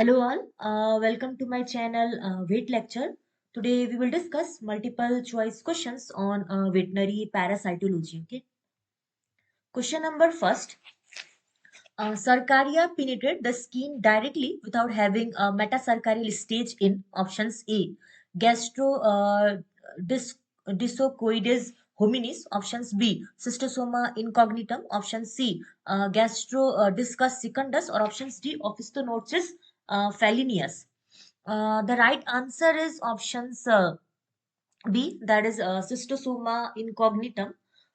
Hello all, welcome to my channel Vet Lecture. Today we will discuss multiple choice questions on veterinary parasitology. Okay, question number first. Sarcaria penetrate the skin directly without having a metacardial stage in options A. Gastro Discoides hominis, options B. Cystosoma incognitum, option C. Gastro Discus secundus, or options D. Opisthonotus falineus. The right answer is options B, that is Cystosoma incognitum.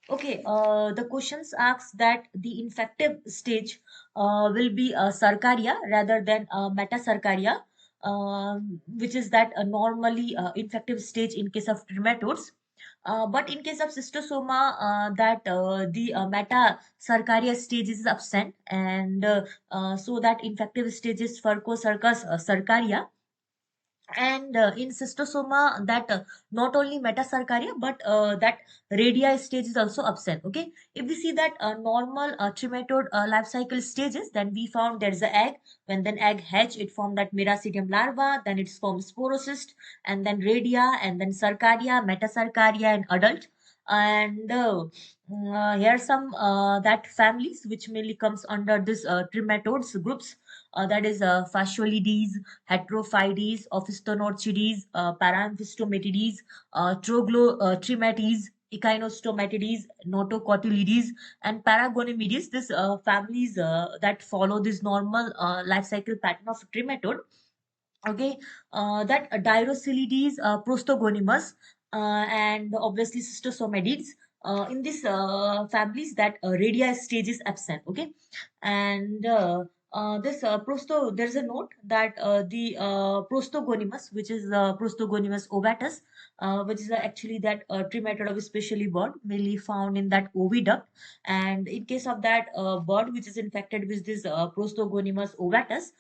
Okay, the questions asks that the infective stage will be Sarcaria rather than Metacercaria, which is that normally infective stage in case of trematodes. But in case of cystosoma, that the metacercaria stage is absent, and so that infective stage is Fucocercus cercaria. And in cystosoma, that not only metacercaria but that radii stage is also absent. Okay, if we see that normal trematode life cycle stages, then we found there is an egg. When then egg hatch, it formed that miracidium larva, then it's formed sporocyst, and then radia, and then cercaria, metacercaria, and adult. And here are some that families which mainly comes under this trematodes groups, that is Fasciolides, Heterophytes, Ophistonorchides, Paramphistomatides, Troglotrimatides, Echinostomatidis, Notocotylides, and Paragonymides. These families that follow this normal life cycle pattern of trematode. Okay, that Diroscelides, Prostogonimus, and obviously Cystosomatids. In this families, that radii stage is absent. Okay, and this there's a note that the Prostogonimus, which is Prostogonimus ovatus, which is actually that trematode of especially bird mainly found in that oviduct. And in case of that bird which is infected with this Prostogonimus ovatus,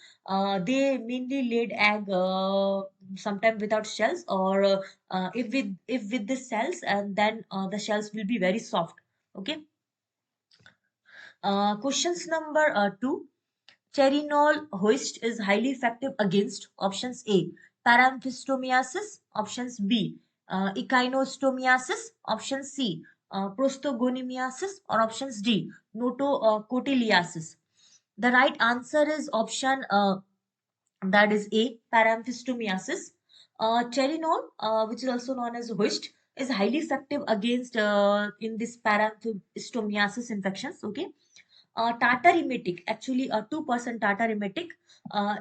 they mainly laid egg sometime without shells, or if with the cells, and then the shells will be very soft. Okay, questions number 2. Cherinol hoist is highly effective against options A. Paramphistomiasis, options B. Echinostomiasis, option C. Prostogoniasis, or options D. Notocotyliasis. The right answer is option that is A, paramphistomiasis. Cherinol, which is also known as hoist, is highly effective against in this paramphistomiasis infections. Okay, tartar emetic, actually 2% tartar emetic.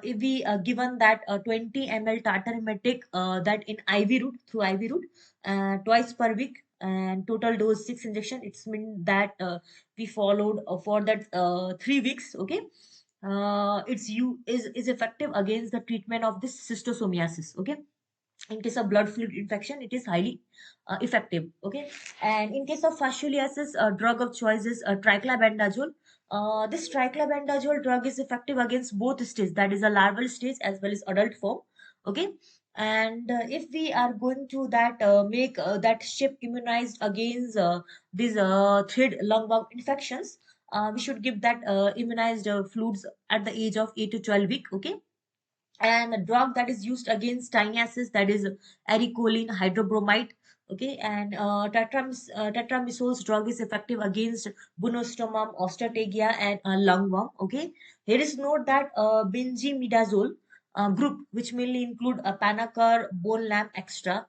If we given that 20 ml tartar emetic, that in IV route, through IV route, twice per week, and total dose 6 injection, it's mean that we followed for that 3 weeks. Okay, it's you is effective against the treatment of this cystosomiasis. Okay, in case of blood fluid infection, it is highly effective. Okay, and in case of fascioliasis, drug of choice is triclabendazole. This triclabendazole drug is effective against both stages, that is a larval stage as well as adult form. Okay, and if we are going to that make that ship immunized against these thread lungworm infections, we should give that immunized fluids at the age of 8 to 12 week. Okay, and a drug that is used against tiniasis, that is ericoline hydrobromide. Okay, and tetramisols drug is effective against bunostomum, osteotegia, and lungworm. Okay, here is note that benzimidazole group, which mainly include a panacar, bone lamb extra.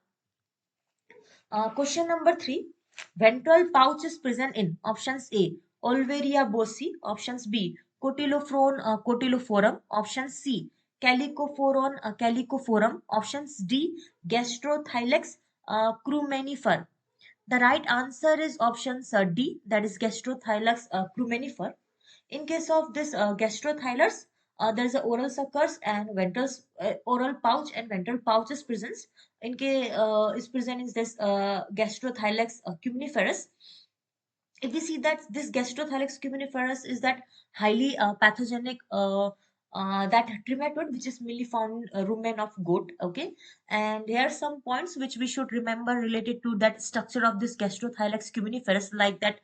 Question number 3. Ventral pouch is present in options A. Olveria bosi, options B. Cotylophron cotyloforum, option C. Calicophoron calicoforum, options D. Gastrothylex crumenifer. The right answer is option D, that is Gastrothylex crumenifer. In case of this gastrothyleus, there is a oral suckers and ventral oral pouch and ventral pouch is present. In case is present in this gastrothylex cuminiferus. If we see that this gastrothylex cuminiferus is that highly pathogenic that trematode which is mainly found in rumen of goat. Okay, and here are some points which we should remember related to that structure of this gastrothylex cuminiferus, like that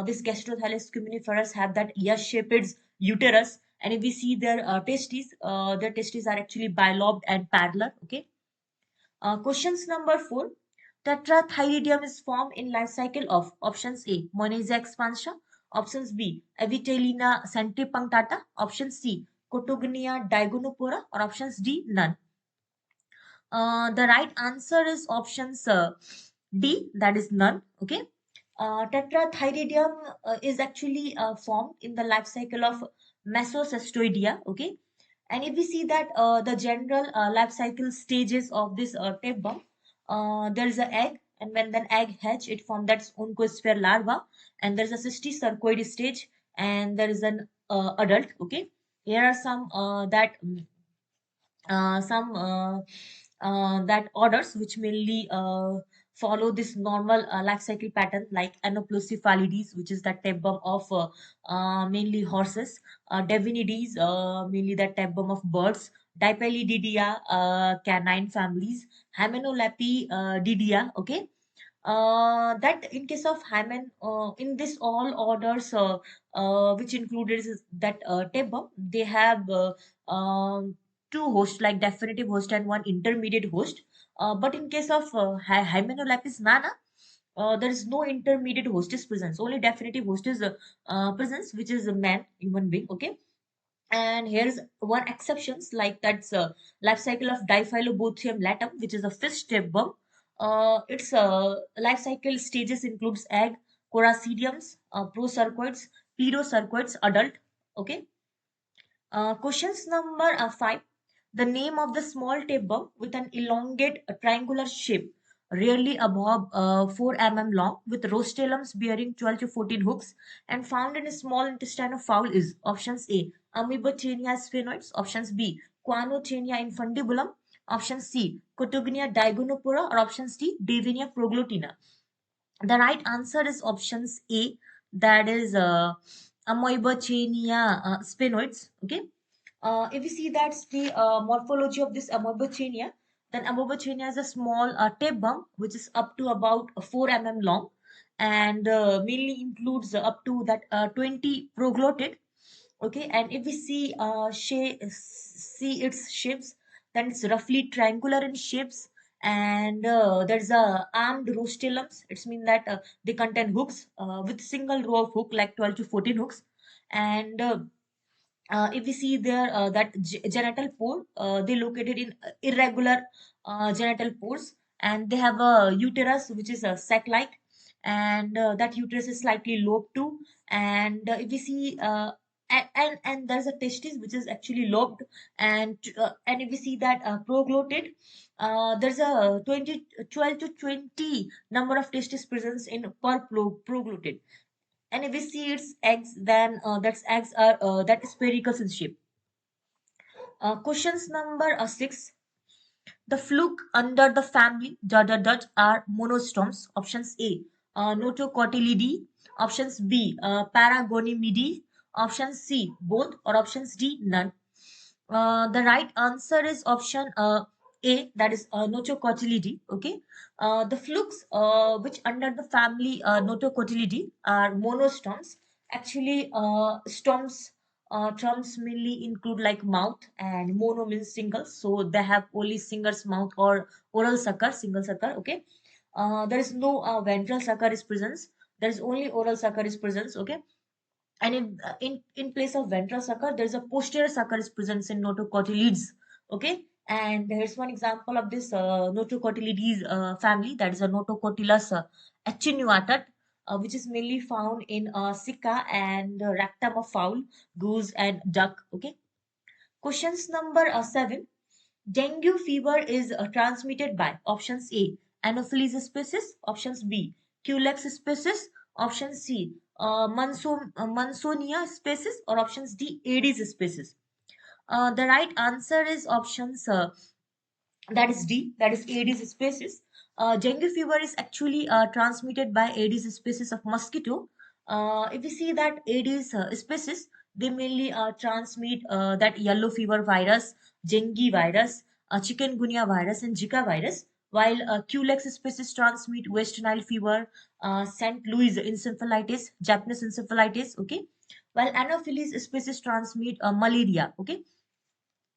this gastrothylex cuminiferus have that ear-shaped uterus, And if we see their testes are actually bilobed and parallel. Okay. Questions number 4. Tetrathyridium is formed in life cycle of options A. Monaza expansa, options B. Avitelina centripunctata, option C. Cotogonia digonopora, or options D. None. The right answer is options D, that is none. Okay. Tetrathyridium is actually formed in the life cycle of Mesocestoidea. Okay. And if we see that the general life cycle stages of this tapeworm, there is an egg, and when that egg hatch, it forms that oncosphere larva, and there's a cysticercoid stage, and there is an adult. Okay. Here are some that orders which mainly follow this normal life cycle pattern, like Anoplocephalides, which is the tapeworm of mainly horses, Devinides, mainly the tapeworm of birds, Dipelididia, canine families, Hymenolapididia. Okay. That in case of hymen, in this all orders, which included is that tapeworm, they have two hosts, like definitive host and one intermediate host. But in case of Hymenolapis nana, there is no intermediate host is presence. Only definitive host is presence, which is a man, human being. Okay. And here's one exceptions, like that's life cycle of Diphyllobothrium latum, which is a fish tapeworm. Its life cycle stages includes egg, coracidiums, procercoids, pedocercoids, adult. Okay. Questions number 5. The name of the small tapeworm with an elongate triangular shape, rarely above 4 mm long, with rostellums bearing 12 to 14 hooks, and found in a small intestine of fowl is options A. Amoebotaenia sphenoides, options B. Quanotaenia infundibulum, option C. Cotogonia digonopora, or options D. Davinia proglutina. The right answer is options A, that is Amoebotaenia sphenoides. Okay. If we see that's the morphology of this Amoebotaenia, then Amoebotaenia is a small tapeworm which is up to about 4 mm long, and mainly includes up to that 20 proglotid. Okay. And if we see its shapes, then it's roughly triangular in shapes, and there's a armed rostellums. It's mean that they contain hooks with single row of hook, like 12 to 14 hooks. And if we see there that genital pore, they located in irregular genital pores, and they have a uterus which is a sac like, and that uterus is slightly lobed too. And if we see and there's a testis which is actually lobed, and if we see that proglotid, there's a 12 to 20 number of testis presence in per proglotid. And if we see its eggs, then that's eggs are that is sphericus in shape. Questions number 6. The fluke under the family dot are monostomes. Options A, Notocotylidae. Options B, Paragonymidae. Option C, both, or options D, none. The right answer is option A, that is Notocotylidae. Okay. The flukes, which under the family Notocotylidae, are monostomes. Actually, stomes terms mainly include like mouth, and mono means single, so they have only singer's mouth or oral sucker, single sucker. Okay. There is no ventral sucker is presence. There is only oral sucker is presence. Okay. And in place of ventral sucker, there is a posterior sucker is present in notocotylids. Okay. And here's one example of this notocotylides family, that is a Notocotylus attenuata, which is mainly found in cica and rectum of fowl, goose, and duck. Okay. Questions number 7. Dengue fever is transmitted by options A, Anopheles species, options B, Culex species, option C, Mansonia species, or options D, Aedes species. The right answer is options that is D, that is Aedes species. Dengue fever is actually transmitted by Aedes species of mosquito. If we see that Aedes species, they mainly transmit that yellow fever virus, dengue virus, chikungunya virus, and Zika virus, while Culex species transmit West Nile fever, St. Louis encephalitis, Japanese encephalitis. Okay. while Anopheles species transmit malaria. Okay,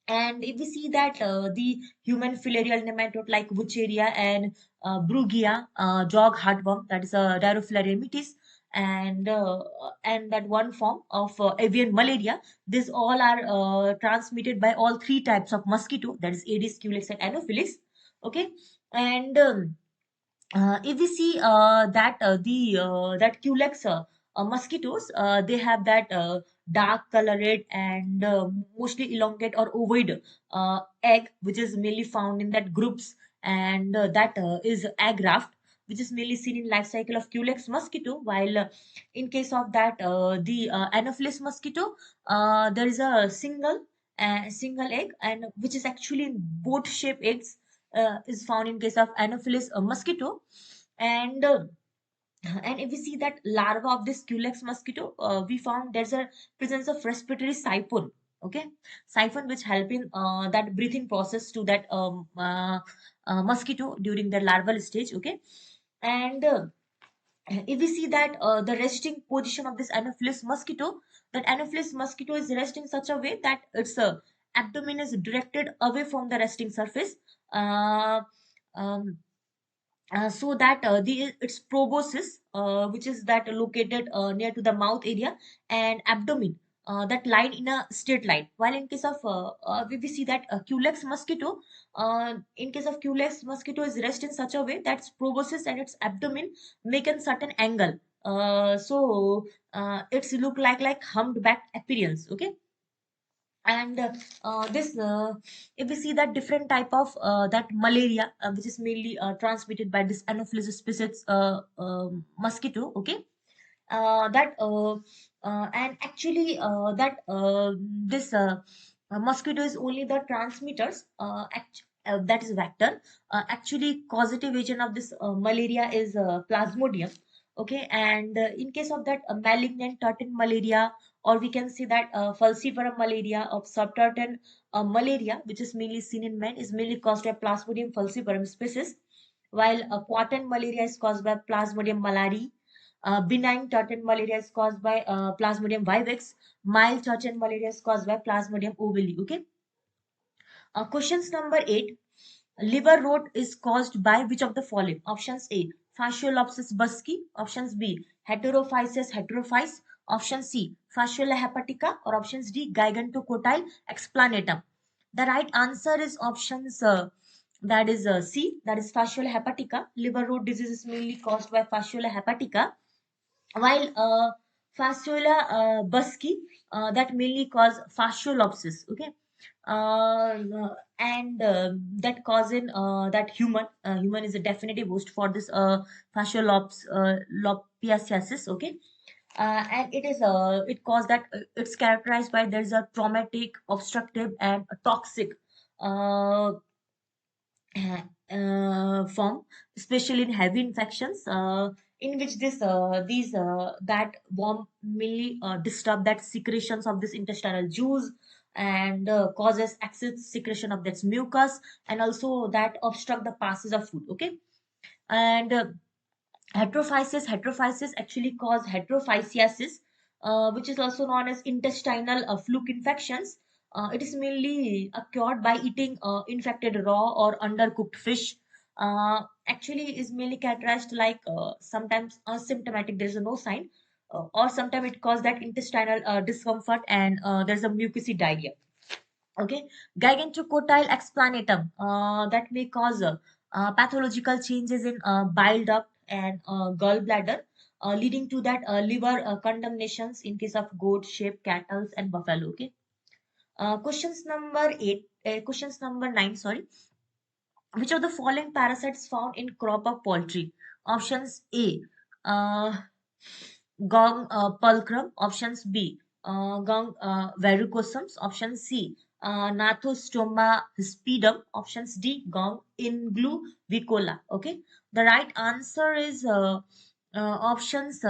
and if we see that the human filarial nematode like Wucheria and Brugia, jog heartworm, that is a Dirofilaria mitis, and that one form of avian malaria, these all are transmitted by all three types of mosquito, that is Aedes, Culex, and Anopheles. Okay, and if we see that the that Culex mosquitoes, they have that dark colored and mostly elongate or ovoid egg, which is mainly found in that groups, and that is egg raft, which is mainly seen in life cycle of Culex mosquito. While in case of that the Anopheles mosquito, there is a single egg, and which is actually boat shaped eggs, is found in case of Anopheles mosquito. And and if we see that larva of this Culex mosquito, we found there's a presence of respiratory siphon. Okay, siphon which help in that breathing process to that mosquito during the larval stage. Okay, and if we see that the resting position of this Anopheles mosquito, that Anopheles mosquito is resting such a way that its abdomen is directed away from the resting surface. Uh, um, so that the its proboscis, which is that located near to the mouth area, and abdomen, that line in a straight line. While in case of we see that Culex mosquito, in case of Culex mosquito is rest in such a way that its proboscis and its abdomen make a certain angle. So it's look like humped back appearance. Okay, and this if we see that different type of that malaria, which is mainly transmitted by this Anopheles species mosquito. Okay, that and actually that this mosquito is only the transmitters, that is vector. Actually causative agent of this malaria is Plasmodium. Okay, and in case of that malignant tartan malaria, or we can see that falciparum malaria of subtartan malaria, which is mainly seen in men, is mainly caused by Plasmodium falciparum species, while quartan malaria is caused by Plasmodium malari. Benign tartan malaria is caused by Plasmodium vivax. Mild tartan malaria is caused by Plasmodium ovale. Okay. Questions number 8. Liver rot is caused by which of the following? Options A. Fasciolopsis buski. Options B. Heterophysis heterophyes. Option C. Fasciola hepatica. Or options D. Gigantocotyle explanatum. The right answer is options that is C. That is Fasciola hepatica. Liver rot disease is mainly caused by Fasciola hepatica, while fasciola buski, that mainly cause fasciolopsis. Okay, and that cause in that human is a definitive host for this lopiasis. Okay, and it is it cause that it's characterized by there is a traumatic, obstructive, and a toxic uh, form, especially in heavy infections, in which this these that worm mainly disturb that secretions of this intestinal juice, and causes excess secretion of that mucus, and also that obstruct the passage of food. Okay, and heterophysis actually cause heterophysiasis, which is also known as intestinal fluke infections. It is mainly occurred by eating infected raw or undercooked fish. Actually is mainly characterized like sometimes asymptomatic, there is no sign, or sometimes it causes that intestinal discomfort, and there's a mucousy diarrhea. Okay, gigantocotyle explanatum, that may cause pathological changes in bile duct and gallbladder, leading to that liver contaminations in case of goat, sheep, cattle, and buffalo. Okay, questions number 9. Sorry, which of the following parasites found in crop of poultry? Options A, uh, Gong pulchrum. Options B, Gong verrucosum. Option C, Nathostoma hispidum. Options D, Gong ingluvicola. Okay, the right answer is options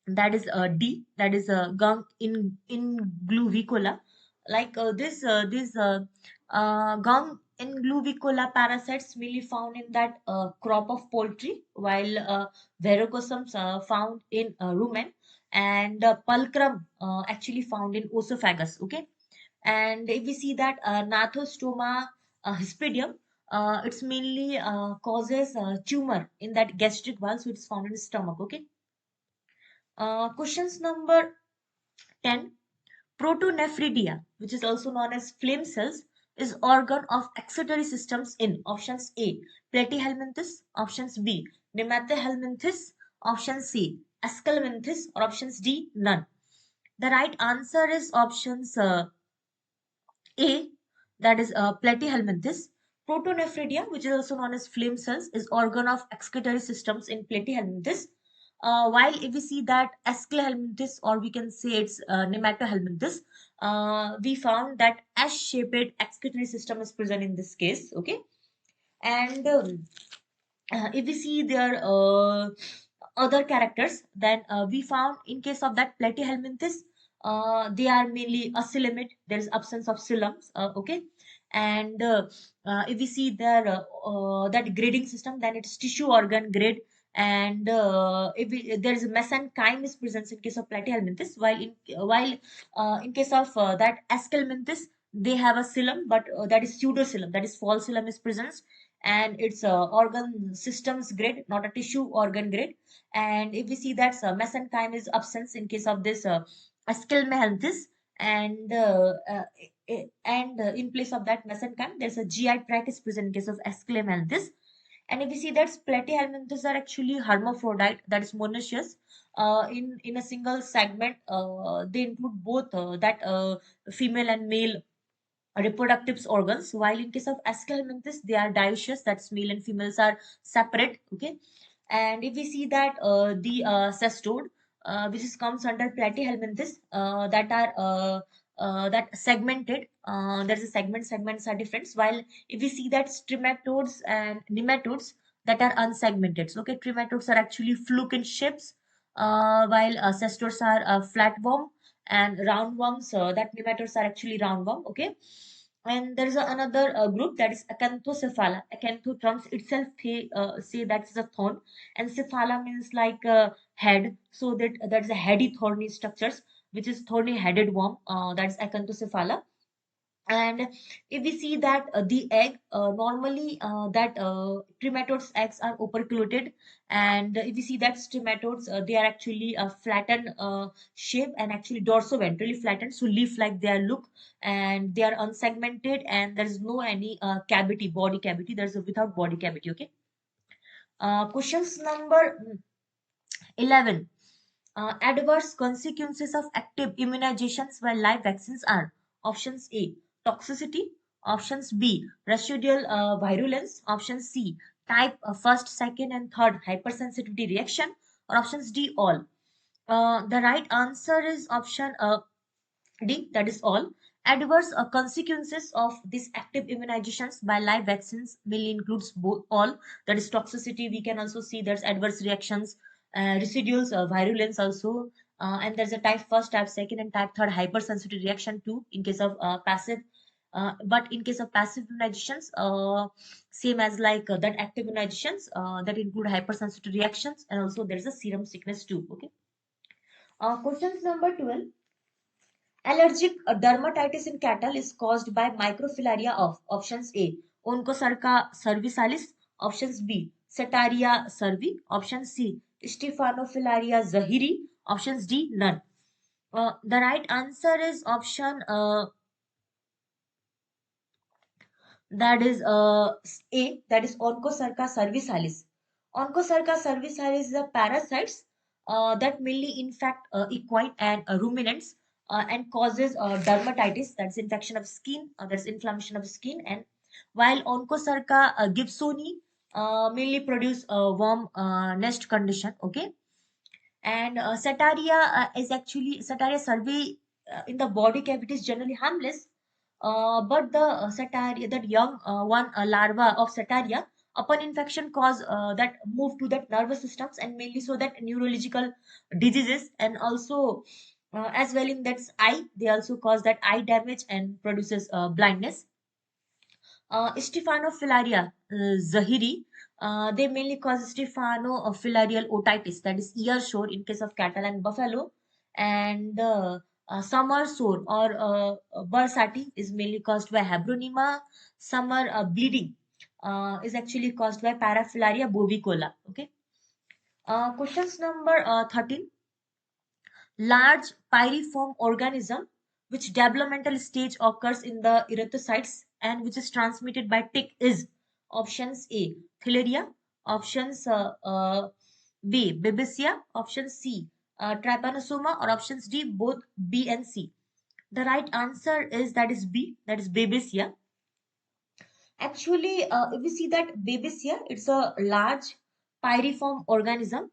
that is D, that is Gong ingluvicola. Like Gong ingluvicola parasites mainly found in that crop of poultry, while verrucosums found in rumen, and pulchrum actually found in oesophagus. Okay, and if we see that Nathostoma hispidum, it's mainly causes tumor in that gastric wall, so it's found in the stomach. Okay. Questions number 10. Protonephridia, which is also known as flame cells, is organ of excretory systems in options A. Platyhelminthes, options B. Nematyhelminthes, option C. Esculenthes, or options D. None. The right answer is options A, that is platyhelminthes. Protonephridia, which is also known as flame cells, is organ of excretory systems in platyhelminthes. While if we see that Esclehelminthes, or we can say it's Nematohelminthes, we found that S-shaped excretory system is present in this case. Okay, and if we see their other characters, then we found in case of that platyhelminthes, they are mainly acylemate. There is absence of coeloms. Okay, and if we see their that grading system, then it's tissue organ grade. And if there is a mesenchyme is present in case of platyhelminthes, while in case of that Esculenthes, they have a coelom, but that is pseudocoelom, that is false coelom is present, and it's organ systems grade, not a tissue organ grade. And if we see that mesenchyme is absence in case of this Esculenthes, and in place of that mesenchyme, there's a GI tract is present in case of Esculenthes. And if we see that platyhelminthes are actually hermaphrodite, that is monoecious. In a single segment, they include both that female and male reproductive organs, while in case of Esculenthes, they are dioecious, that's male and females are separate. Okay, and if we see that the cestode, which is comes under platyhelminthes, that are that segmented, there's a segments are different, while if we see that trematodes and nematodes, that are unsegmented. So, okay, trematodes are actually fluke in shapes, while cestodes are flatworm, and roundworms, that nematodes are actually roundworm. Okay, and there is another group, that is Acanthocephala. Acanthotrums itself say that is a thorn, and cephala means like head, so that is a heady thorny structures, which is thorny headed worm, that is Acanthocephala. And if we see that the egg, normally that trematodes eggs are operculated, and if we see that trematodes, they are actually flattened shape, and actually dorso-ventrally flattened, so leaf like they are look, and they are unsegmented, and there is no any cavity, body cavity, there's a without body cavity. Okay, questions number 11. Adverse consequences of active immunizations while live vaccines are options A. Toxicity, options B. Residual virulence, option C. Type first, second, and third hypersensitivity reaction, or options D all. The right answer is option D, that is all. Adverse consequences of these active immunizations by live vaccines mainly includes both all, that is toxicity. We can also see there's adverse reactions, residuals, virulence also, and there's a type first, type second, and type third hypersensitivity reaction too in case of passive. But in case of passive immunizations, same as like that active immunizations that include hypersensitivity reactions, and also there's a serum sickness too. Okay. Questions number 12. Allergic dermatitis in cattle is caused by microfilaria of options A. Onchocerca cervicalis, options B. Setaria cervi, option C. Stephanofilaria zahiri, options D. None. The right answer is option that is A, that is Onchocerca cervicalis. Onchocerca cervicalis is a parasites that mainly infect equine and ruminants, and causes dermatitis, that's infection of skin, that's inflammation of skin. And while Onchocerca gibsoni mainly produce worm nest condition. Okay, and Setaria is actually Setaria cervi in the body cavity is generally harmless, but the Setaria, that young one larva of Setaria, upon infection cause that move to that nervous systems, and mainly so that neurological diseases, and also as well in that eye, they also cause that eye damage and produces blindness. Stephanofilaria zahiri, they mainly cause Stephanofilarial otitis, that is ear sore in case of cattle and buffalo. And summer sore or bursati is mainly caused by habronema. Summer bleeding is actually caused by Parafilaria bovicola. Okay. Questions number 13. Large pyriform organism which developmental stage occurs in the erythrocytes and which is transmitted by tick is options A Theileria, options B Babesia, option C Trypanosoma, or options D both B and C. The right answer is that is B, that is Babesia. Actually, if we see that Babesia, it's a large pyriform organism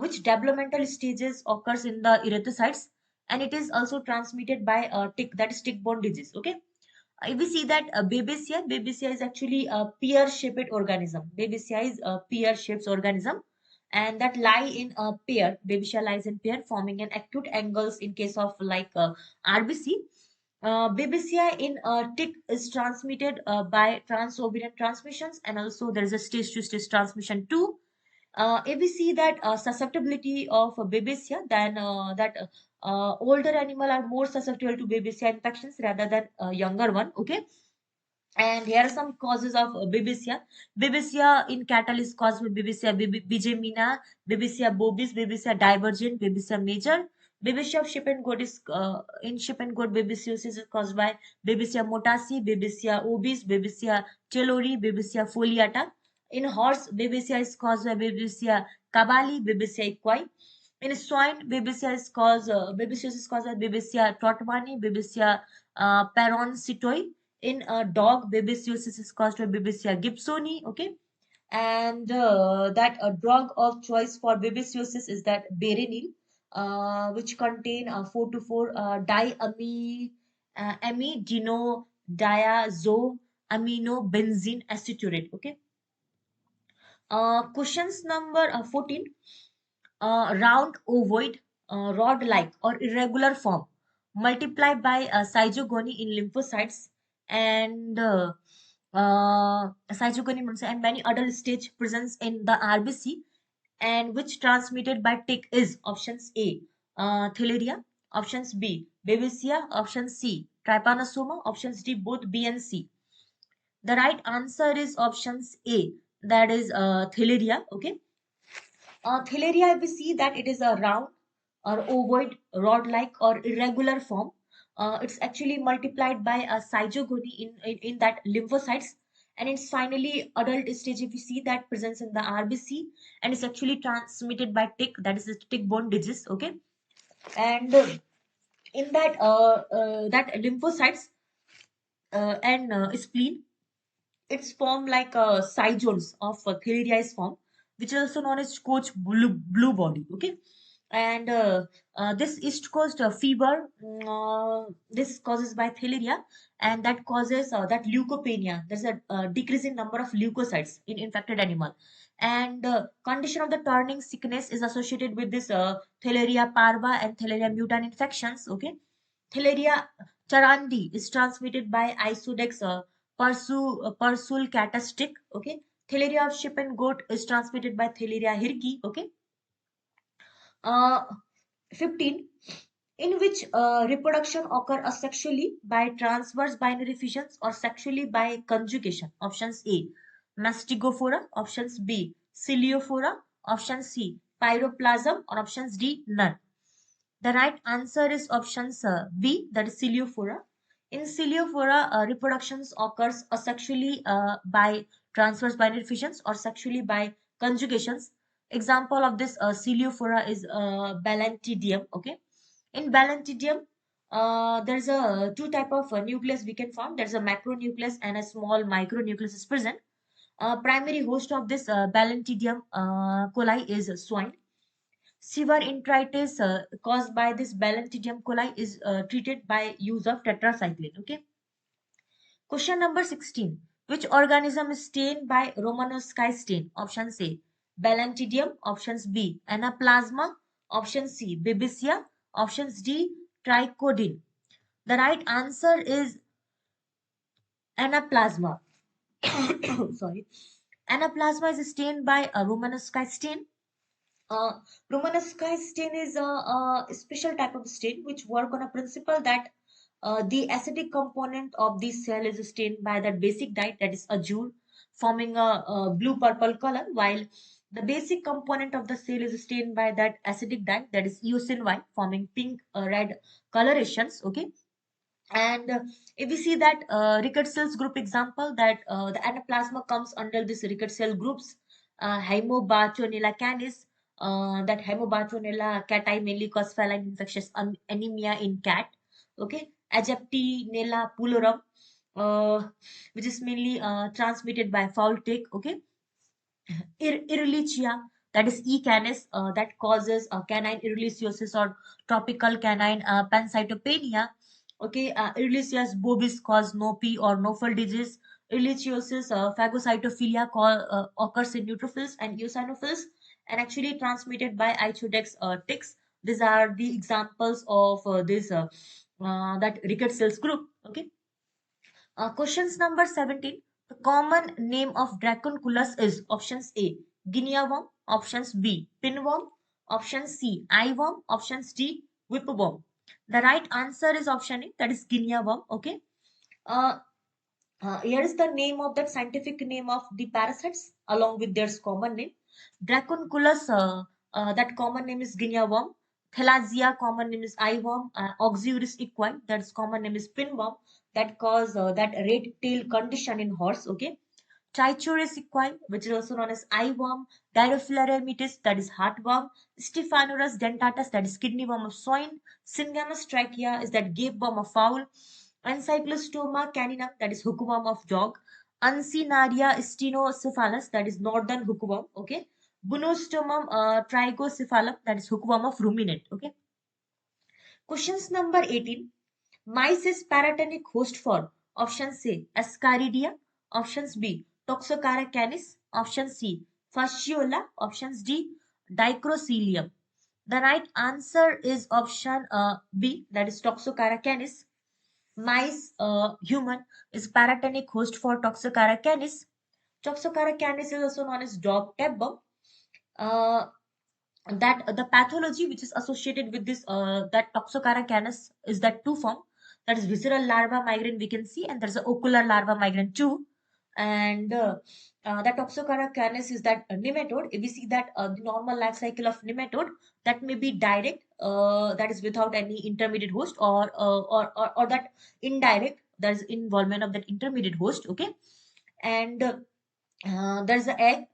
which developmental stages occurs in the erythrocytes, and it is also transmitted by tick, that is tick-borne disease. Okay. If we see that Babesia is actually a pear-shaped organism. Babesia is a pear-shaped organism, and that lie in a pair. Babesia lies in pair, forming an acute angles in case of like RBC. Babesia in tick is transmitted by transovarian transmissions, and also there is a stage-to-stage transmission too. If we see that susceptibility of Babesia, then older animal are more susceptible to Babesia infections rather than younger one. Okay. And here are some causes of Babesia. Babesia in cattle is caused by Babesia bigemina, Babesia bovis, Babesia divergent, Babesia major. Babesia of sheep and goat is in sheep and goat babesiosis is caused by Babesia motasi, Babesia obis, Babesia taylori, Babesia foliata. In horse, Babesia is caused by Babesia cabali, Babesia equi. In swine, babesiosis is caused by Babesia trotmani, Babesia peroncitoi. In a dog, babesiosis is caused by Babesia gibsoni. Okay. And that a drug of choice for babesiosis is that Berenil, which contain 4 to 4 amidino diazo amino benzene aceturate. Okay. Questions number 14. Round ovoid rod-like or irregular form multiply by zygogony in lymphocytes and zygogony and many adult stage presence in the RBC, and which transmitted by tick is options A Theileria, options B Babesia, option C Trypanosoma, options D both B and C. The right answer is options A, that is Theileria. Okay. Theileria, we see that it is a round or ovoid, rod-like or irregular form. It's actually multiplied by a zygogony in that lymphocytes, and it's finally adult stage. If you see that presence in the RBC, and it's actually transmitted by tick, that is a tick-borne disease. Okay. And in that lymphocytes and spleen, it's formed like cyzones of Theileria is formed, which is also known as Koch blue body. Okay. And this East Coast fever, this causes by Theileria, and that causes that leukopenia. There's a decrease in number of leukocytes in infected animal, and condition of the turning sickness is associated with this Theileria parva and Theileria mutant infections. Okay. Theileria charandi is transmitted by Isodex Persul catastic. Okay. Theileria of sheep and goat is transmitted by Theileria hirki. Okay. Uh, 15. In which reproduction occur asexually by transverse binary fissions or sexually by conjugation. Options A mastigophora, options B ciliophora, option C pyroplasm, or options D none. The right answer is options B, that is ciliophora. In ciliophora, reproductions occurs asexually by transverse binary fissions or sexually by conjugations. Example of this ciliophora is Balantidium. Okay. In Balantidium, there's a two type of nucleus we can form. There's a macronucleus and a small micronucleus is present. Primary host of this Balantidium coli is swine. Severe enteritis caused by this Balantidium coli is treated by use of tetracycline. Okay. Question number 16. Which organism is stained by Romanovsky stain? Options A Balantidium, options B Anaplasma, option C Babesia, options D Trichodin. The right answer is Anaplasma. Sorry. Anaplasma is stained by a Romanovsky stain, Uh, Romanesque stain is a special type of stain which work on a principle that the acidic component of the cell is stained by that basic dye, that is azure, forming a blue-purple color, while the basic component of the cell is stained by that acidic dye, that is eosin Y, forming pink-red colorations. Okay, and if we see that ricketts cells group example, that the anaplasma comes under this ricketts cell groups, Haemobartonella canis, that Haemobartonella cati mainly cause feline infectious anemia in cat. Okay, Aegyptinella pullorum, which is mainly transmitted by foul tick. Okay, Ehrlichia, that is E. canis, that causes canine ehrlichiosis or tropical canine pancytopenia. Okay, Ehrlichia's bovis cause NOPI or Nofel disease. Ehrlichiosis, phagocytophilia occurs in neutrophils and eosinophils and actually transmitted by Ichodex ticks. These are the examples of this that ricketts cells group. Okay. Questions number 17. The common name of Dracunculus is options A. Guinea worm, options B. Pinworm, option C. Eyeworm, options D. Whipworm. The right answer is option A, that is Guinea worm. Okay. Uh, Here is the name of that scientific name of the parasites along with their common name. Dracunculus, that common name is Guinea worm. Thalassia, common name is eyeworm. Oxyuris equi, that's common name is pinworm. That cause that red tail condition in horse. Okay. Trichuris equi, which is also known as eyeworm. Dirophila mitis, that is heartworm. Stephanorus dentatus, that is kidney worm of swine. Syngamous trachea is that gape worm of fowl. Encyclostoma caninum, that is hookworm of dog. Uncinaria stenocephalus, that is northern hookworm. Okay. Bunostomum trigocephalum, that is hookworm of ruminant. Okay. Questions number 18. Mice is paratenic host for options A. Ascaridia, options B. Toxocara canis, option C. Fasciola, options D. Dicrocilium. The right answer is option B, that is Toxocara canis. Mice, human, is paratenic host for Toxocara canis. Toxocara canis is also known as dog tapeworm. Uh, that the pathology which is associated with this that Toxocara canis is that two form, that is visceral larva migrant we can see, and there's a ocular larva migrant too. And that Toxocara canis is that nematode. If we see that the normal life cycle of nematode, that may be direct, that is without any intermediate host, or that indirect, that is involvement of that intermediate host. Okay. And there's the egg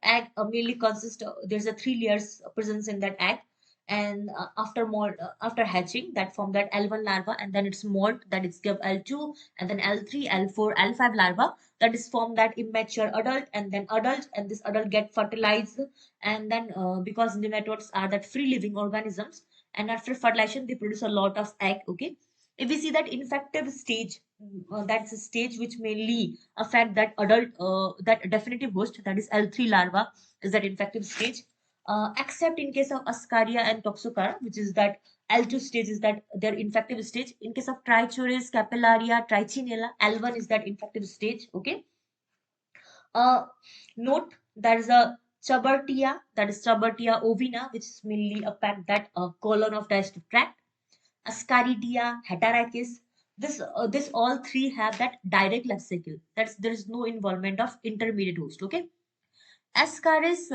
mainly consists of, there's a three layers presence in that egg. And after mold, after hatching, that form that L1 larva, and then it's molt, that is give L2, and then L3, L4, L5 larva, that is form that immature adult, and then adult, and this adult get fertilized. And then because nematodes are that free living organisms, and after fertilization they produce a lot of egg. Okay. If we see that infective stage, that's a stage which mainly affect that adult, that definitive host, that is L3 larva, is that infective stage. Except in case of Ascaria and Toxocara, which is that L2 stage is that their infective stage. In case of Trichuris, Capillaria, Trichinella, L1 is that infective stage. Okay. Uh, Note, there is a Chabertia, that is Chabertia ovina, which is mainly affect that colon of digestive tract. Ascaridia, Heterarchis. This all three have that direct life cycle. That's there is no involvement of intermediate host. Okay. Ascaris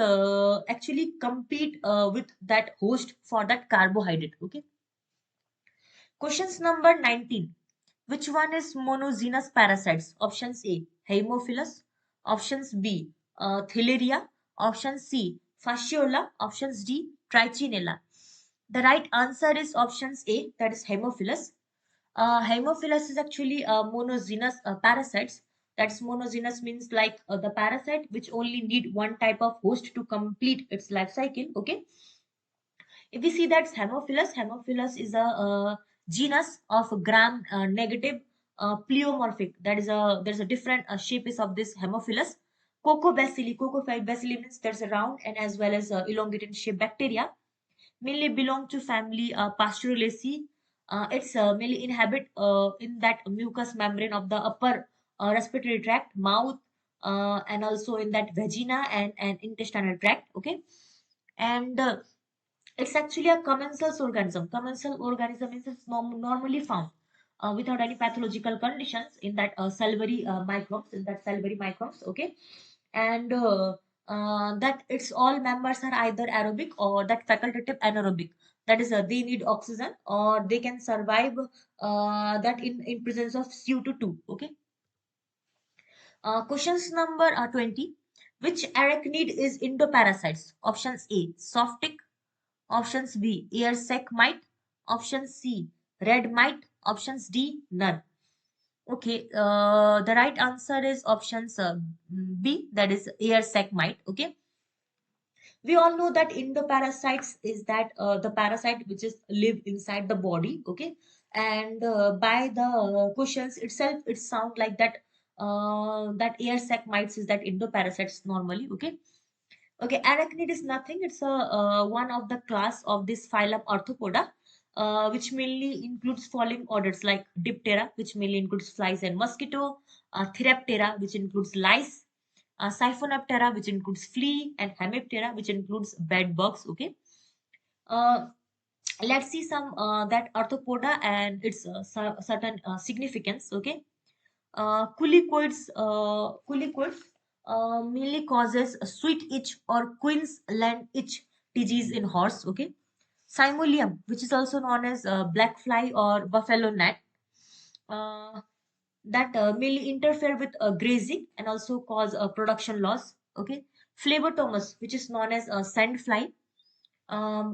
actually compete with that host for that carbohydrate. Okay. Questions number 19. Which one is monogenous parasites? Options A. Haemophilus. Options B. Theileria. Option C. Fasciola. Options D. Trichinella. The right answer is options A, that is Haemophilus. Haemophilus is actually monogenous parasites. That's monogenous means like the parasite which only need one type of host to complete its life cycle. Okay. If we see that Haemophilus is a genus of gram negative pleomorphic. That is a there's a different shape is of this Haemophilus. Coccobacilli means there's a round and as well as elongated shape bacteria mainly belong to family Pasteuracea. It's mainly inhabit in that mucous membrane of the upper respiratory tract, mouth, and also in that vagina and intestinal tract. Okay. And It's actually a commensal organism. Commensal organism means it's normally found without any pathological conditions in that salivary microbes, okay. And that its all members are either aerobic or that facultative anaerobic. That is, they need oxygen or they can survive that in presence of CO2, okay. Questions number 20. Which arachnid is endoparasites? Options A, soft tick. Options B, ear sac mite. Option C, red mite. Options D, none. Okay, the right answer is options B, that is ear sac mite. Okay, we all know that endoparasites is that the parasite which is live inside the body. Okay, and by the questions itself, it sound like that that ear sac mites is that endoparasites normally. Okay. Okay, arachnid is nothing. It's a one of the class of this phylum Arthropoda, which mainly includes following orders like Diptera, which mainly includes flies and mosquito, Theraptera, which includes lice, Siphonoptera, which includes flea, and Hemiptera, which includes bed bugs. Okay, uh, let's see some that Arthropoda and its certain significance. Okay, Culicoids mainly causes a sweet itch or Queensland itch disease in horse. Okay. Simolium, which is also known as black fly or buffalo gnat, uh, that mainly interfere with grazing and also cause production loss. Okay. Phlebotomus, which is known as sand fly,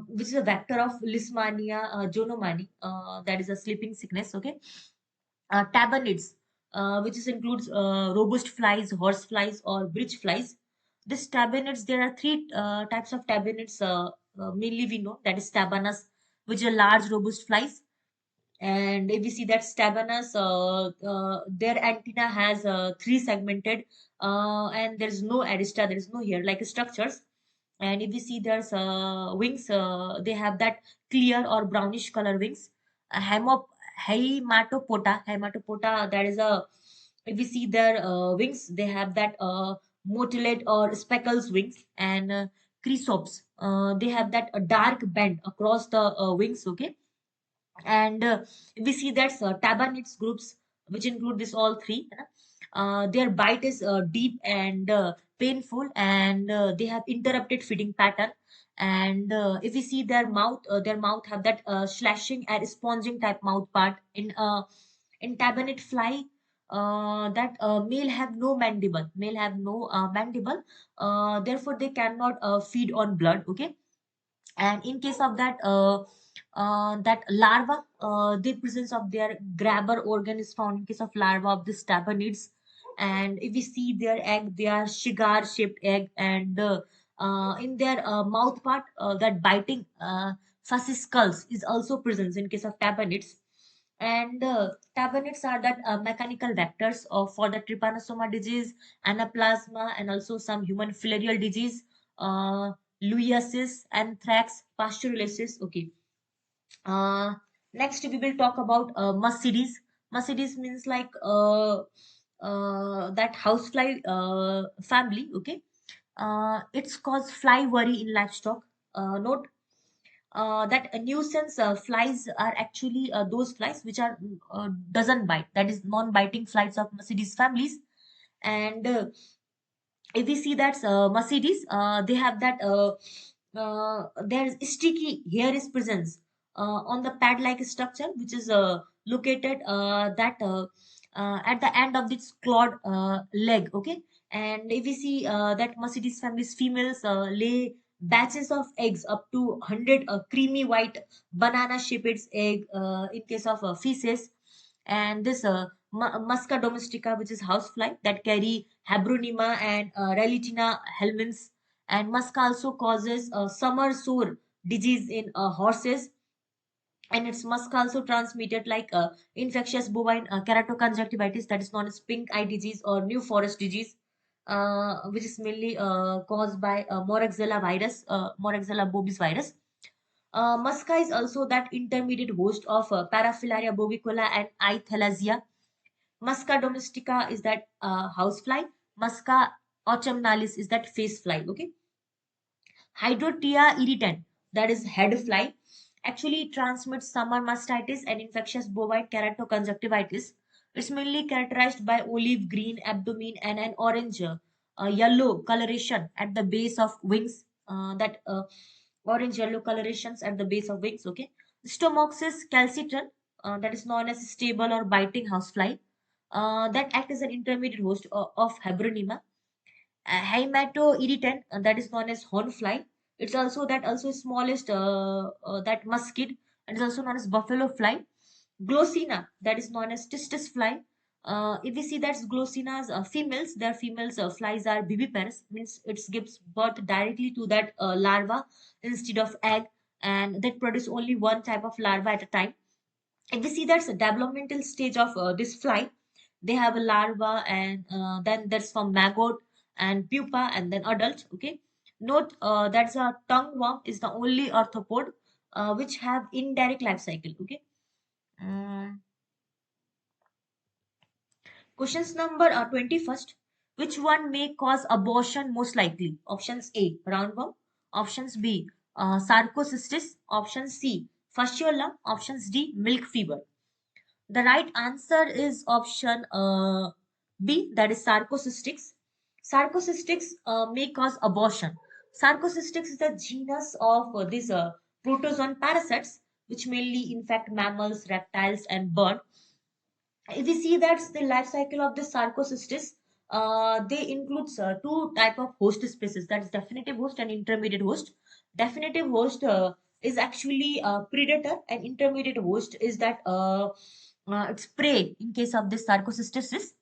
which is a vector of Leishmania jonomani, that is a sleeping sickness. Okay. Tabanids, which is includes robust flies, horse flies, or bridge flies. This tabanids, there are three types of tabanids. Mainly we know that is tabanas, which are large, robust flies. And if we see that tabanas, their antenna has three segmented, and there is no arista, there is no hair like structures. And if we see there's wings, they have that clear or brownish color wings. Hematopoda, that is a, if we see their wings, they have that motylate or speckles wings. And chrysops, they have that dark band across the wings. Okay. And we see that tabanids groups, which include this all three, their bite is deep and painful, and they have interrupted feeding pattern. And if we see their mouth have that slashing and sponging type mouth part. In tabanid fly, that male have no mandible, therefore they cannot feed on blood. Okay. And in case of that larva, the presence of their grabber organ is found in case of larva of the stabanids. And if we see their egg, they are cigar shaped egg. And in their mouth part, that biting fascicles is also present in case of tabanids. And tabanids are that mechanical vectors of for the trypanosoma disease, anaplasma, and also some human filarial disease, uh, Luiasis, anthrax, pasteurellosis. Okay. Uh, Next, we will talk about Mercedes. Mercedes means like that housefly family. Okay. It's cause fly worry in livestock. Note that a nuisance flies are actually those flies which are doesn't bite. That is non-biting flies of Mercedes families. And if we see that Mercedes, they have that there is sticky hair is presence on the pad-like structure, which is located at the end of this clawed leg. Okay. And if we see that Mercedes family's females lay batches of eggs up to 100 creamy white banana shaped egg in case of feces. And this Musca domestica, which is housefly, that carry Habronema and Relitina helminths. And Musca also causes summer sore disease in horses. And its Musca also transmitted like infectious bovine keratoconjunctivitis, that is known as pink eye disease or New Forest disease, which is mainly caused by Moraxella virus, Moraxella bovis virus. Musca is also that intermediate host of Paraphilaria bovicola and Ithalasia. Musca domestica is that housefly. Musca autumnalis is that face fly. Okay. Hydrotia irritant. that is head fly. Actually, it transmits summer mastitis and infectious bovine keratoconjunctivitis. It's mainly characterized by olive green abdomen and an orange yellow coloration at the base of wings. That orange yellow colorations at the base of wings. Okay. Stomoxys calcitran, that is known as stable or biting housefly, that act as an intermediate host of Hebronema. Hematoiritant, that is known as hornfly. It's also smallest that musket, and is also known as buffalo fly. Glossina, that is known as tistis fly. If we see that Glossina's females, their females flies are viviparous, means it gives birth directly to that larva instead of egg, and that produce only one type of larva at a time. If we see that's a developmental stage of this fly, they have a larva, and then there's some maggot and pupa and then adult. Okay, note that's a tongue worm is the only arthropod which have indirect life cycle. Okay. Mm. Questions number 21st. Which one may cause abortion most likely? Options A, roundworm. Options B, sarcocystis. Option C, fasciola. Options D, milk fever. The right answer is option B, that is sarcocystics. Sarcocystics may cause abortion. Sarcocystics is a genus of these protozoan parasites which mainly infect mammals, reptiles, and birds. If we see that's the life cycle of the sarcocystis, they includes two type of host species, that is definitive host and intermediate host. Definitive host is actually a predator, and intermediate host is that it's prey in case of this sarcocystis.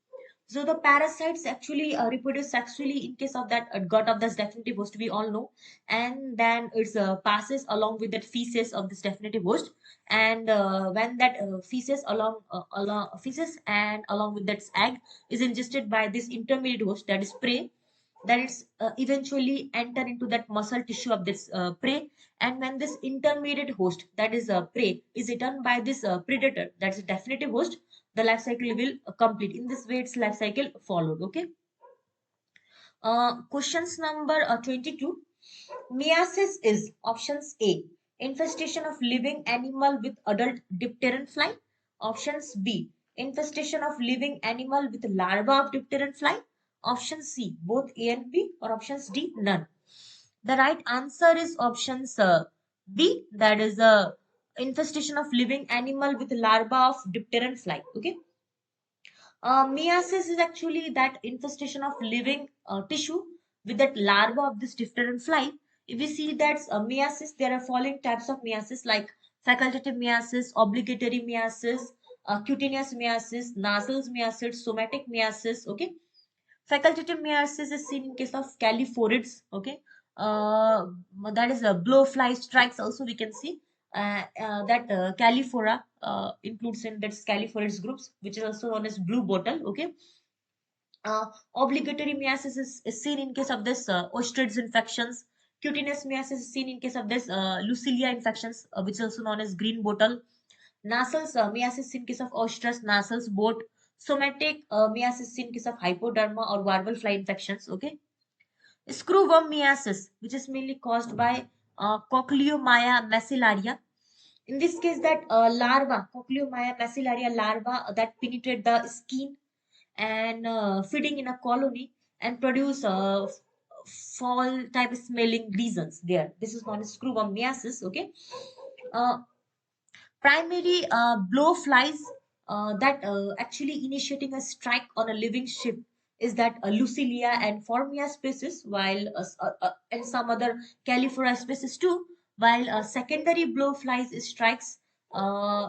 So the parasites actually reproduce sexually in case of that gut of this definitive host, we all know, and then it passes along with that feces of this definitive host, and when that feces and along with that egg is ingested by this intermediate host, that is prey, that it's eventually enter into that muscle tissue of this prey, and when this intermediate host, that is prey, is eaten by this predator, that's a definitive host, the life cycle will complete. In this way its life cycle followed. Okay. Questions number 22. Meiosis is options A, infestation of living animal with adult dipteran fly. Options B, infestation of living animal with larva of dipteran fly. Option C, both A and B, or options D, none. The right answer is options B, that is a infestation of living animal with larva of dipteran fly. Okay. Meiosis is actually that infestation of living tissue with that larva of this different fly. If we see that meiosis, there are following types of meiosis like facultative meiosis, obligatory meiosis, cutaneous meiosis, nasal meiosis, somatic meiosis. Okay, facultative meiosis is seen in case of caliphorids. Okay, uh, that is a blowfly strikes. Also, we can see that Califora includes in that Caliphorids groups, which is also known as blue bottle. Okay, obligatory meiosis is seen in case of this Oestrades infections. Cutaneous meiosis is seen in case of this Lucilia infections, which is also known as green bottle. Nasal meiosis in case of Oestrus nasals boat. Somatic meiosis in case of hypoderma or warble fly infections. Okay, screwworm meiosis, which is mainly caused by Cochleomya macellaria. In this case, that larva, Cochleomya macellaria larva that penetrate the skin and feeding in a colony and produce fall type smelling lesions there. This is known as screwworm meiosis. Okay. Uh, Primary blowflies that actually initiating a strike on a living ship is that Lucilia and Formia species, while and some other Califora species too. While secondary blowflies strikes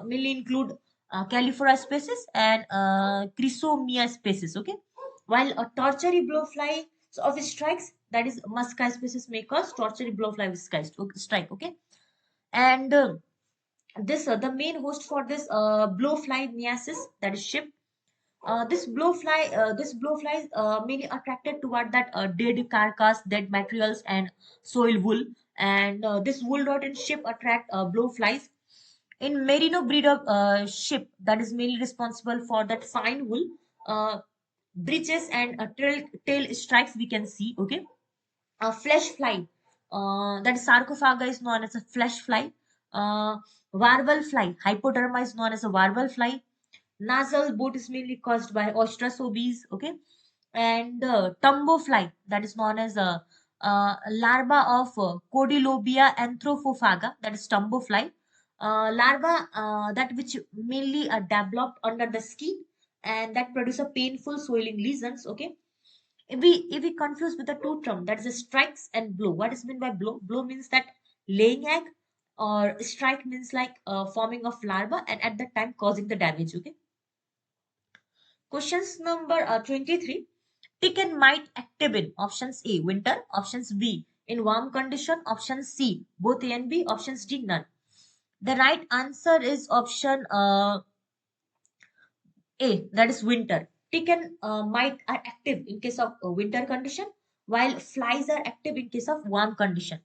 mainly include Califora species and Chrysomia species. Okay, while a tertiary blowfly of strikes, that is Musca species may cause tertiary blowfly strike. Okay, and this the main host for this blowfly meiosis, that is ship. This blowfly mainly attracted toward that dead carcass, dead materials, and soil wool, and this wool dot and ship attract blowflies. In merino breed of ship, that is mainly responsible for that fine wool, uh, breeches and tail strikes we can see. Okay, a flesh fly. That sarcophaga is known as a flesh fly. Warble fly, hypoderma is known as a warble fly. Nasal boot is mainly caused by Ostracoebes, okay? And tumbo fly, that is known as a larva of Codylobia anthropophaga, that is tumbo fly. Larva that which mainly are developed under the skin and that produce a painful swelling lesions, okay? If we confuse with the two term, that is a strikes and blow. What is meant by blow? Blow means that laying egg, or strike means like forming of larva and at that time causing the damage, okay? Questions number 23. Tick and mite active in options A winter, options B in warm condition, option C both A and B, options D none. The right answer is option A, that is winter. Tick and mite are active in case of winter condition, while flies are active in case of warm condition.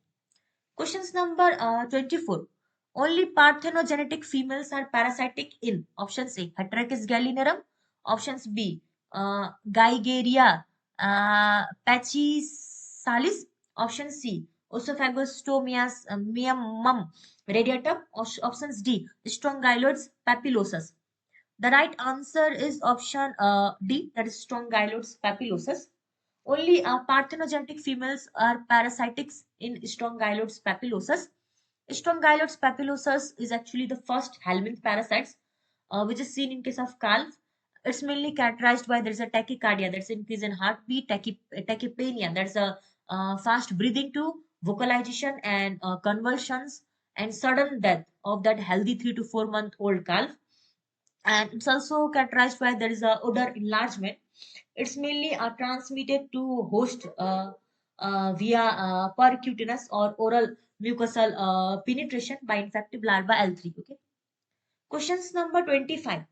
Questions number 24. Only parthenogenetic females are parasitic in options A Heterachus gallinarum, options B Gygeria pachysalis, option C Oesophagostomias mum radiatum, options D Strongyloides papillosus. The right answer is option D, that is Strongyloides papillosus. Only parthenogenetic females are parasitics in Strongyloides papillosus. Strongyloides papillosus is actually the first helminth parasites, which is seen in case of calf. It's mainly characterized by there is a tachycardia, that's increase in heartbeat, tachypnea, that's a fast breathing too, vocalization and convulsions, and sudden death of that healthy 3 to 4 month old calf. And it's also characterized by there is a odor enlargement. It's mainly transmitted to host via percutaneous or oral mucosal penetration by infective larva L3. Okay. Questions number 25.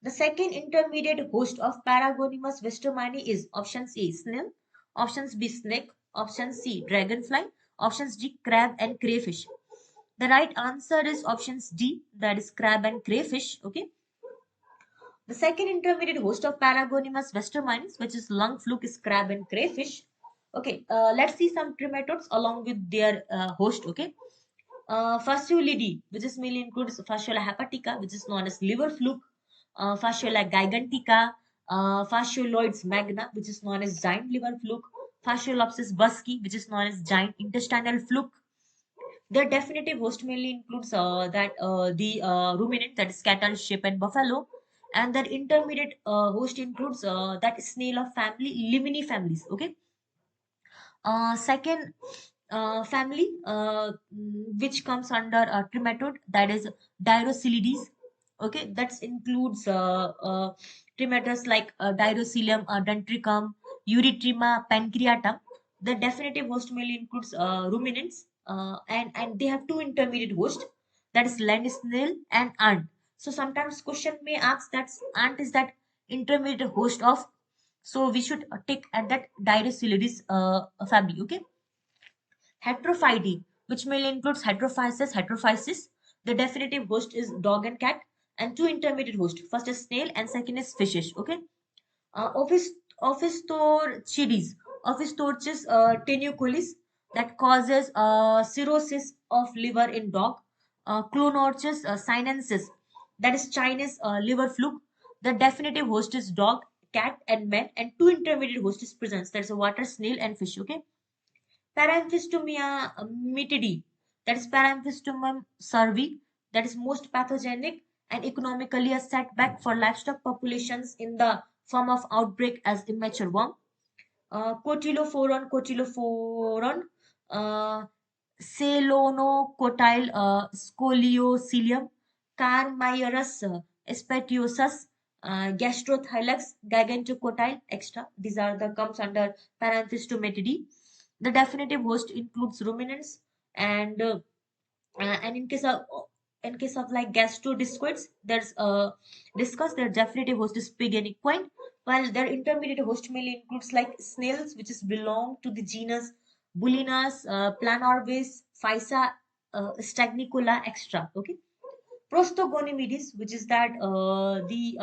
The second intermediate host of Paragonimus westermani is options A snail, options B snake, option C dragonfly, options D crab and crayfish. The right answer is options D, that is crab and crayfish. Okay. The second intermediate host of Paragonimus westermanus, which is lung fluke, is crab and crayfish. Okay, let's see some trematodes along with their host. Okay, Fasciolidae, which is mainly includes Fasciola hepatica, which is known as liver fluke, Fasciola gigantica, Fascioloides magna, which is known as giant liver fluke, Fasciolopsis busky, which is known as giant intestinal fluke. Their definitive host mainly includes the ruminant, that is cattle, sheep, and buffalo, and their intermediate host includes that snail of family, limini families. Okay, second family which comes under trematode, that is Dirocilides. Okay, that includes trematodes like Dirocilium dentricum, Eurytrema pancreatum. The definitive host mainly includes ruminants, and they have two intermediate hosts, that is land snail and ant. So sometimes question may ask that ant is that intermediate host of, so we should take at that Dirocilides family. Okay, Heterophyty, which mainly includes heterophysis. The definitive host is dog and cat, and two intermediate hosts. First is snail, and second is fishes. Okay. Office Ophisthochides. Ophisthochis tenucolis, that causes cirrhosis of liver in dog. Clonorchis sinensis, that is Chinese liver fluke. The definitive host is dog, cat, and man, and two intermediate hosts is presents. That's a water snail and fish. Okay. Paramphistomia mitidi, that is Paramphistomum cervi, that is most pathogenic and economically a setback for livestock populations in the form of outbreak as immature worm. Cotylophoron, uh, Celonocotyle scoliocilium, Carmyrus spatiosus, Gastrothylax gigantocotyle, extra. These are the comes under Paramphistomatidae. The definitive host includes ruminants, and in case of like gastrodiscoids, there's discuss their definitive host is pig and equine, while their intermediate host mainly includes like snails, which is belong to the genus Bulinas, Planorbis, Physa, Stagnicola, extra. Okay, Prostogonymides, which is that the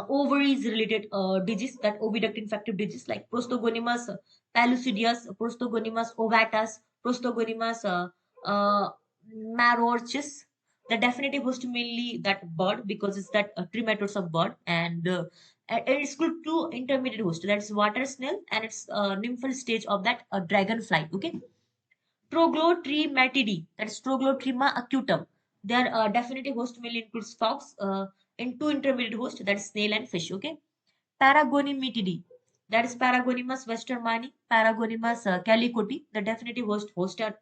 ovaries related disease, that oviduct infective disease like Prostogonimus pellucidius, Prostogonimus ovatus, Prostogonimus marorchis. The definitive host mainly that bird, because it's that trematose of bird, and it's good to intermediate host, that's water snail, and it's nymphal stage of that dragonfly. Okay, Troglotrematidae, that's Troglotrema acutum. Their definitive host mainly includes fox, and two intermediate hosts, that is snail and fish. Okay, Paragonimetidae, that is Paragonimus westermani, Paragonimus calicoti. The definitive host are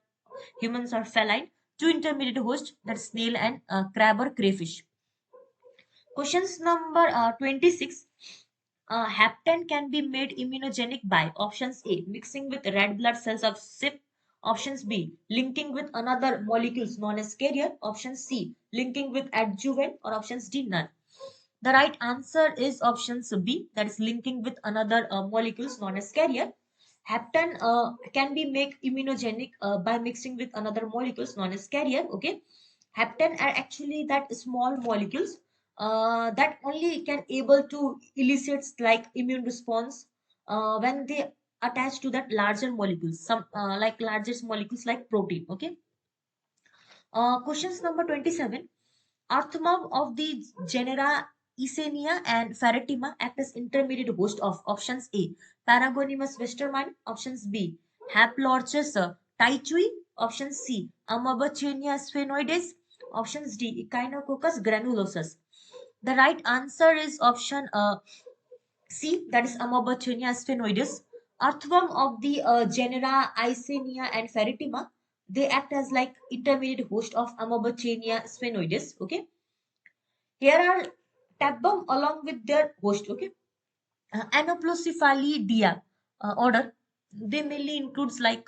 humans or feline. Two intermediate hosts, that is snail and crab or crayfish. Questions number 26. Hapten can be made immunogenic by options A, mixing with red blood cells of SIP, options B, linking with another molecules known as carrier, option C, linking with adjuvant, or options D, none. The right answer is options B, that is linking with another molecules known as carrier. Hapten can be made immunogenic by mixing with another molecules known as carrier. Okay, hapten are actually that small molecules that only can able to elicit like immune response when they attach to that larger molecules, some like largest molecules like protein. Okay, questions number 27. Arthmom of the genera Eisenia and Ferretima act as intermediate host of options A, Paragonimus westermani, options B, Haplorchus taichui, option C, Amabochenia sphenoides, options D, Echinococcus granulosus. The right answer is option C, that is Amabochenia sphenoides. Earthworm of the genera Eisenia and Ferretima, they act as like intermediate host of Amabochenia sphenoides. Okay, here are tapeworm along with their host. Okay, Anoplocephalidia order. They mainly includes like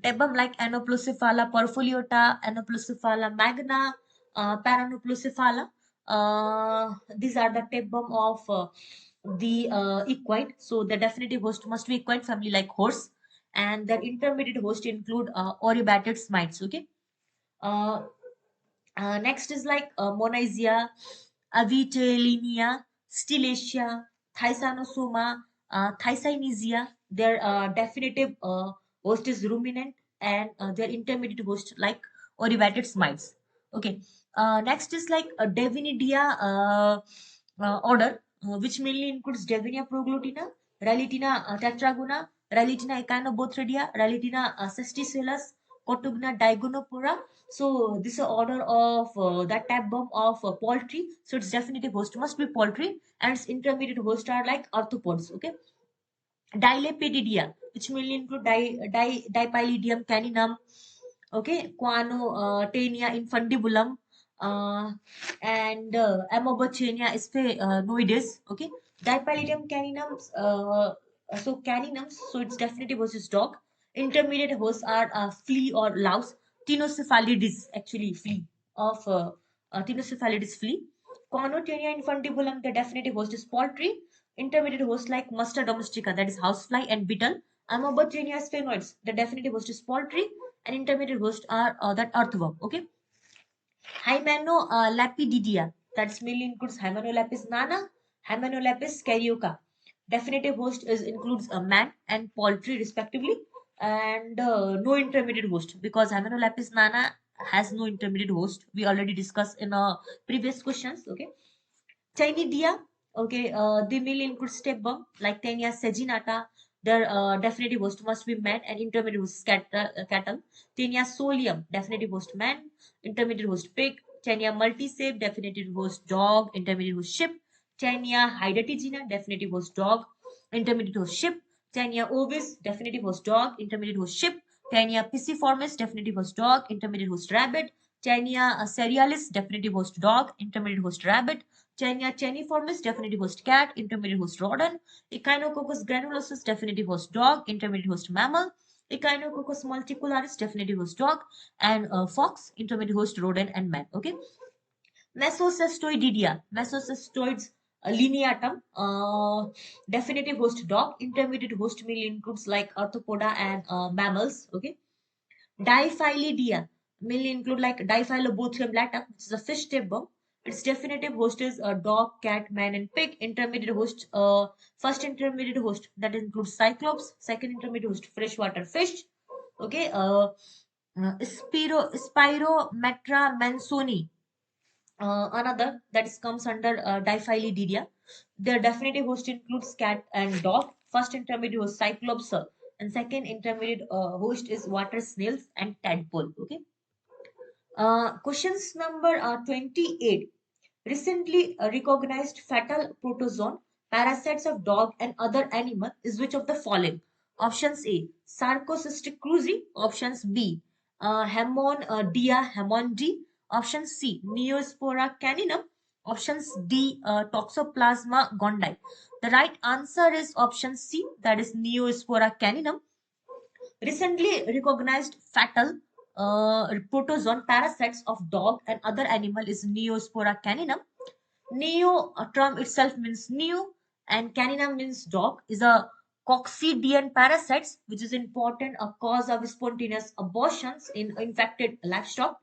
tapeworm like Anoplocephala perfoliota, Anoplocephala magna, Paranoplocephala. These are the tapeworm of the equine. So the definitive host must be equine family like horse, and the intermediate host include Oribatid mites. Okay. Uh, Next is like Monizia, Avitellinia, Stylacia, Thysanosoma, Thysinisia. Their definitive host is ruminant, and their intermediate host like Oribatid mites. Okay. Next is like Devinidia order, which mainly includes Devinia proglutina, Ralitina tetragona, Ralitina echinobothridia, Ralitina cesticellus, Cotugna digonopora. So this is order of that tapeworm of poultry. So its definitive host must be poultry, and its intermediate host are like arthropods. Okay, Dilepididea, which mainly include Dipylidium caninum. Okay, Quano Tania infundibulum, uh, and Amobochenia sphenoides. Okay, Dipylidium caninum. So caninums. So its definitive host is dog. Intermediate hosts are flea or louse. Tinocephalides, actually flea of Tinocephalides flea. Conotania infundibulum, the definitive host is poultry. Intermediate host like Musta domestica, that is housefly and beetle. Amobotrenia sphenoids, the definitive host is poultry, and intermediate host are that earthworm. Okay, Hymenolapididia, that's mainly includes Hymenolapis nana, Hymenolapis carioca. Definitive host is includes a man and poultry respectively, and no intermediate host, because Hymenolapis nana has no intermediate host. We already discussed in previous questions. Okay, Chinidia, okay, they mainly include stepworm like Tenia saginata. Their definitive host must be man, and intermediate host cattle. Tenia solium, definitive host man, intermediate host pig. Tenia multisape, definitive host dog, intermediate host sheep. Tenia hydatigena, definitive host dog, intermediate host sheep. Tenia ovis, definitive host dog, intermediate host sheep. Tenia pisciformis, definitive host dog, intermediate host rabbit. Tenia cerealis, definitive host dog, intermediate host rabbit. Chenia cheniformis, definitive host cat, intermediate host rodent. Echinococcus granulosus, definitive host dog, intermediate host mammal. Echinococcus multicularis, definitive host dog, and fox, intermediate host rodent and man. Okay. Mesocestoididia, Mesocestoids lineatum, definitive host dog, intermediate host meal includes like arthropoda and mammals. Okay. Diphylidia mainly include like Diphyllobothrium latum, which is a fish tapeworm. Its definitive host is a dog, cat, man, and pig. Intermediate host, first intermediate host that includes cyclops. Second intermediate host, freshwater fish. Okay, Spirometra mansoni, another that comes under Diphyllididia. Their definitive host includes cat and dog. First intermediate host cyclops, and second intermediate host is water snails and tadpole. Okay. Questions number 28. Recently recognized fatal protozoan parasites of dog and other animal is which of the following? Options A, Sarcocystic cruzi. Options B, Dia hamondi. Option C, Neospora caninum. Options D, Toxoplasma gondii. The right answer is option C, that is Neospora caninum. Recently recognized fatal protozoan parasites of dog and other animal is Neospora caninum. Neo term itself means new, and caninum means dog, is a coccidian parasites, which is important a cause of spontaneous abortions in infected livestock.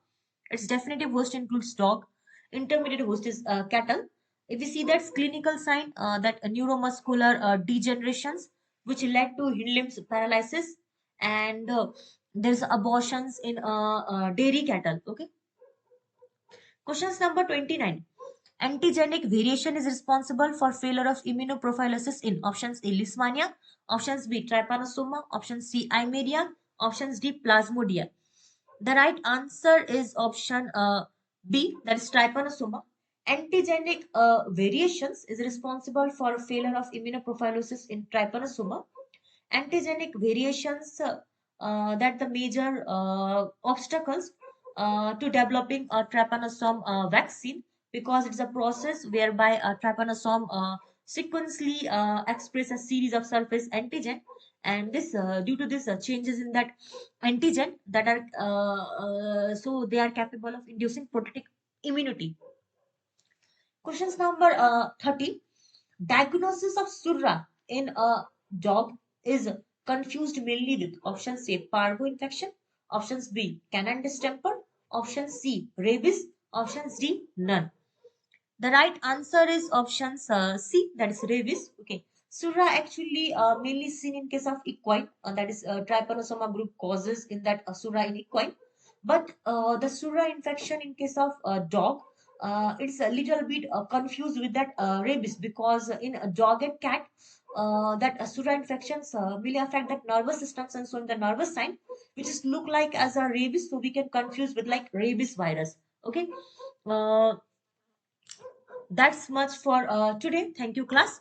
Its definitive host includes dog. Intermediate host is cattle. If we see that's clinical sign, that neuromuscular degenerations, which led to hind limbs paralysis, and there's abortions in dairy cattle. Okay. Questions number 29. Antigenic variation is responsible for failure of immunoprophylaxis in options A, Leishmania, options B, Trypanosoma, options C, Eimeria, options D, Plasmodia. The right answer is option B, that is Trypanosoma. Antigenic variations is responsible for failure of immunoprophylaxis in Trypanosoma. Antigenic variations that the major obstacles to developing a trypanosome vaccine, because it's a process whereby a trypanosome sequentially express a series of surface antigen, and this due to this changes in that antigen that are so they are capable of inducing protective immunity. Questions number 30. Diagnosis of surra in a dog is confused mainly with options A, parvo infection, options B, canine distemper, option C, rabies, options D, none. The right answer is option C, that is rabies. Okay. Surra actually mainly seen in case of equine, that is trypanosoma group causes in that surra in equine. But the surra infection in case of dog, it's a little bit confused with that rabies, because in a dog and cat, that surra infections really affect that nervous systems, and so in the nervous sign, which is look like as a rabies, so we can confuse with like rabies virus. Okay. Uh, that's much for today. Thank you, class.